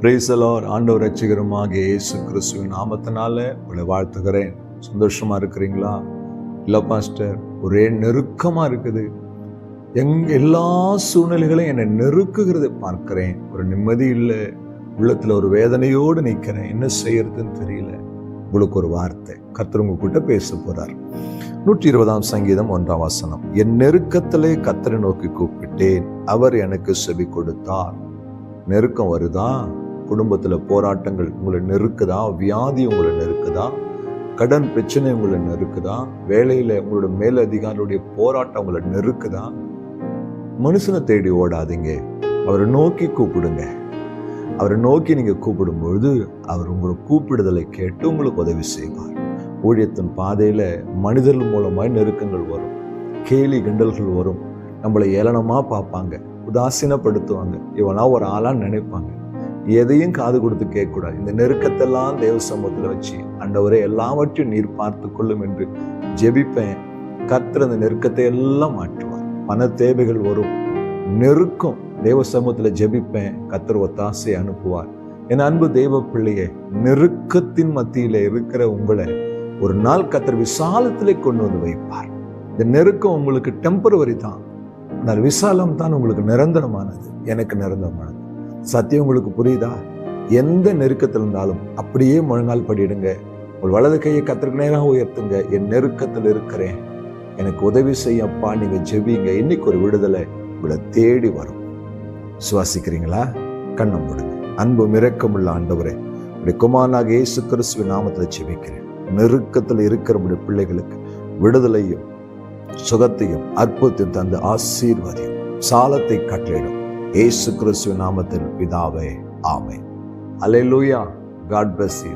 Praise the Lord. ஆண்டவர் ரட்சகருமாகிய இயேசு கிறிஸ்துவின் நாமத்தினால உங்களை வாழ்த்துகிறேன். சந்தோஷமா இருக்கிறீங்களா? இல்லை பாஸ்டர், ஒரே நெருக்கமா இருக்குது, எல்லா சூழ்நிலைகளையும் என்னை நெருக்குகிறத பார்க்கிறேன், ஒரு நிம்மதி இல்லை, உள்ளத்துல ஒரு வேதனையோடு நிற்கிறேன், என்ன செய்யறதுன்னு தெரியல. உங்களுக்கு ஒரு வார்த்தை கர்த்தர் உங்ககிட்ட பேச போறார். 120 சங்கீதம் 1 என் நெருக்கத்திலே கர்த்தரை நோக்கி கூப்பிட்டேன், அவர் எனக்கு செவி கொடுத்தார். நெருக்கம் வருதா? குடும்பத்துல போராட்டங்கள் உங்களை நெருக்குதா? வியாதி உங்களை நெருக்குதா? கடன் பிரச்சனை உங்களை நெருக்குதா? வேலையில உங்களோட மேலதிகாரியுடைய போராட்டம் உங்களை நெருக்குதா? மனுஷனை தேடி ஓடாதீங்க, அவரை நோக்கி கூப்பிடுங்க. அவரை நோக்கி நீங்க கூப்பிடும் பொழுது அவர் உங்களை கூப்பிடுதலை கேட்டு உங்களுக்கு உதவி செய்வார். ஊழியத்தின் பாதையில மனிதர்கள் மூலமாய் நெருக்கங்கள் வரும், கேலி கிண்டல்கள் வரும், நம்மளை ஏளனமா பார்ப்பாங்க, உதாசீனப்படுத்துவாங்க, இவனா ஒரு ஆளா நினைப்பாங்க. எதையும் காது கொடுத்து கேட்கக்கூடாது. இந்த நெருக்கத்தெல்லாம் தேவ சமூகத்துல வச்சு, ஆண்டவரே எல்லாவற்றையும் நீர் பார்த்து கொள்ளும் என்று ஜெபிப்பேன். கர்த்தர் அந்த நெருக்கத்தை எல்லாம் மாற்றுவார். பண தேவைகள் வரும், நெருக்கம், தேவ சமூகத்துல ஜெபிப்பேன், கர்த்தர் ஒத்தாசை அனுப்புவார். என் அன்பு தெய்வ பிள்ளையே, நெருக்கத்தின் மத்தியில இருக்கிற உங்களை ஒரு நாள் கர்த்தர் விசாலத்திலே கொண்டு வந்து வைப்பார். இந்த நெருக்கம் உங்களுக்கு டெம்பரவரி தான், ஆனால் விசாலம் தான் உங்களுக்கு நிரந்தரமானது, எனக்கு நிரந்தரமானது. சத்தியம் உங்களுக்கு புரியுதா? எந்த நெருக்கத்தில் இருந்தாலும் அப்படியே முழங்கால் படிடுங்க, உங்கள் வலது கையை கர்த்தருக்கு நேராக உயர்த்துங்க. என் நெருக்கத்தில் இருக்கிறேன், எனக்கு உதவி செய்யப்பா, நீங்க ஜெபிங்க. இன்னைக்கு ஒரு விடுதலை உங்களை தேடி வரும். சுவாசிக்கிறீங்களா? கண்ணை மூடுங்க. அன்பு இரக்கமுள்ள ஆண்டவரே, உடைய குமாரனாகிய இயேசு கிறிஸ்துவின் நாமத்தில் ஜெபிக்கிறேன். நெருக்கத்தில் இருக்கிற உடைய பிள்ளைகளுக்கு விடுதலையும் சுகத்தையும் அற்புதத்தையும் தந்து ஆசீர்வாதியும் சாலத்தை கட்டளையிடும் இயேசு கிறிஸ்துவின் நாமத்தில் பிதாவே, ஆமென். அல்லேலூயா. God bless you.